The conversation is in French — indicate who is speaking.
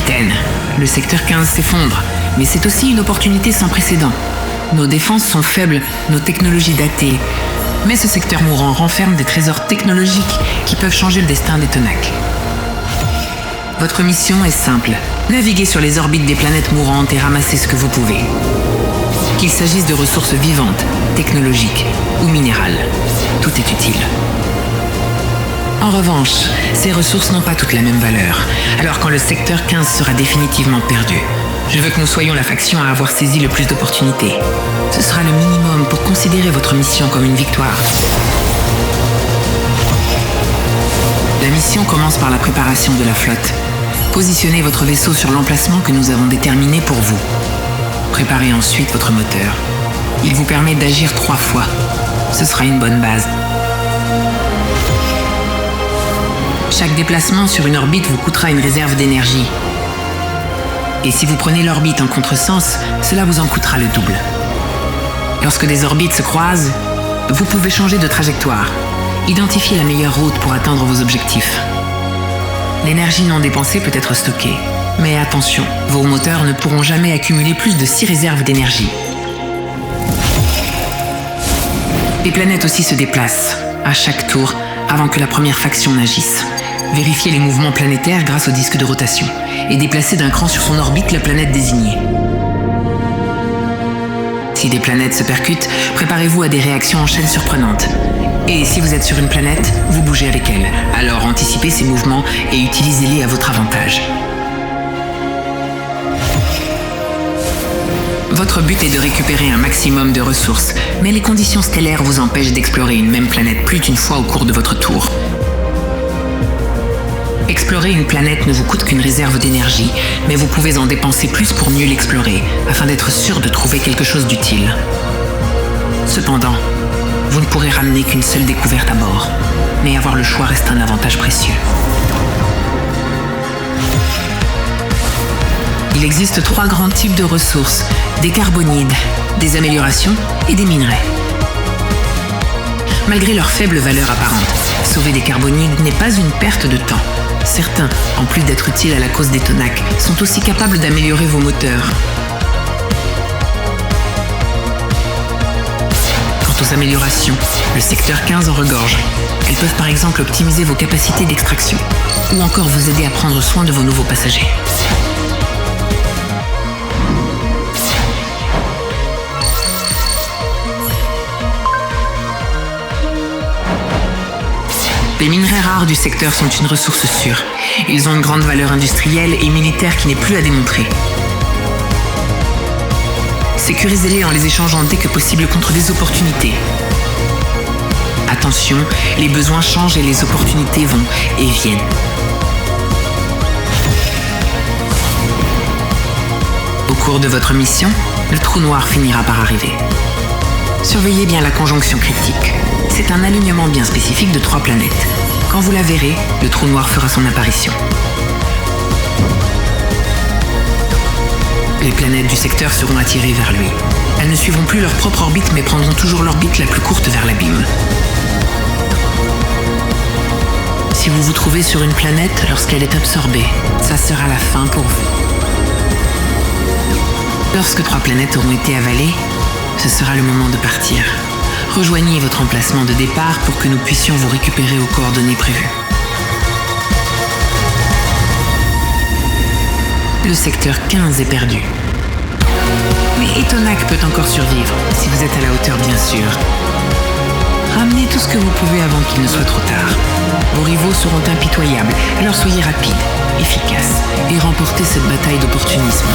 Speaker 1: capitaine. Le secteur 15 s'effondre, mais c'est aussi une opportunité sans précédent. Nos défenses sont faibles, nos technologies datées. Mais ce secteur mourant renferme des trésors technologiques qui peuvent changer le destin des Tonac. Votre mission est simple. Naviguez sur les orbites des planètes mourantes et ramassez ce que vous pouvez. Qu'il s'agisse de ressources vivantes, technologiques ou minérales, tout est utile. En revanche, ces ressources n'ont pas toutes la même valeur. Alors quand le secteur 15 sera définitivement perdu, je veux que nous soyons la faction à avoir saisi le plus d'opportunités. Ce sera le minimum pour considérer votre mission comme une victoire. La mission commence par la préparation de la flotte. Positionnez votre vaisseau sur l'emplacement que nous avons déterminé pour vous. Préparez ensuite votre moteur. Il vous permet d'agir 3 fois. Ce sera une bonne base. Chaque déplacement sur une orbite vous coûtera une réserve d'énergie. Et si vous prenez l'orbite en contresens, cela vous en coûtera le double. Lorsque des orbites se croisent, vous pouvez changer de trajectoire. Identifiez la meilleure route pour atteindre vos objectifs. L'énergie non dépensée peut être stockée. Mais attention, vos moteurs ne pourront jamais accumuler plus de 6 réserves d'énergie. Les planètes aussi se déplacent, à chaque tour, avant que la première faction n'agisse. Vérifiez les mouvements planétaires grâce au disque de rotation et déplacez d'un cran sur son orbite la planète désignée. Si des planètes se percutent, préparez-vous à des réactions en chaîne surprenantes. Et si vous êtes sur une planète, vous bougez avec elle. Alors anticipez ces mouvements et utilisez-les à votre avantage. Votre but est de récupérer un maximum de ressources, mais les conditions stellaires vous empêchent d'explorer une même planète plus d'une fois au cours de votre tour. Explorer une planète ne vous coûte qu'une réserve d'énergie, mais vous pouvez en dépenser plus pour mieux l'explorer, afin d'être sûr de trouver quelque chose d'utile. Cependant, vous ne pourrez ramener qu'une seule découverte à bord, mais avoir le choix reste un avantage précieux. Il existe 3 grands types de ressources, des carbonides, des améliorations et des minerais. Malgré leur faible valeur apparente, sauver des carbonides n'est pas une perte de temps. Certains, en plus d'être utiles à la cause des Tonac, sont aussi capables d'améliorer vos moteurs. Quant aux améliorations, le secteur 15 en regorge. Elles peuvent par exemple optimiser vos capacités d'extraction, ou encore vous aider à prendre soin de vos nouveaux passagers. Les minerais rares du secteur sont une ressource sûre. Ils ont une grande valeur industrielle et militaire qui n'est plus à démontrer. Sécurisez-les en les échangeant dès que possible contre des opportunités. Attention, les besoins changent et les opportunités vont et viennent. Au cours de votre mission, le trou noir finira par arriver. Surveillez bien la conjonction critique. C'est un alignement bien spécifique de 3 planètes. Quand vous la verrez, le trou noir fera son apparition. Les planètes du secteur seront attirées vers lui. Elles ne suivront plus leur propre orbite, mais prendront toujours l'orbite la plus courte vers l'abîme. Si vous vous trouvez sur une planète lorsqu'elle est absorbée, ça sera la fin pour vous. Lorsque 3 planètes auront été avalées, ce sera le moment de partir. Rejoignez votre emplacement de départ pour que nous puissions vous récupérer aux coordonnées prévues. Le secteur 15 est perdu. Mais Tonac peut encore survivre, si vous êtes à la hauteur bien sûr. Ramenez tout ce que vous pouvez avant qu'il ne soit trop tard. Vos rivaux seront impitoyables, alors soyez rapide, efficace et remportez cette bataille d'opportunisme.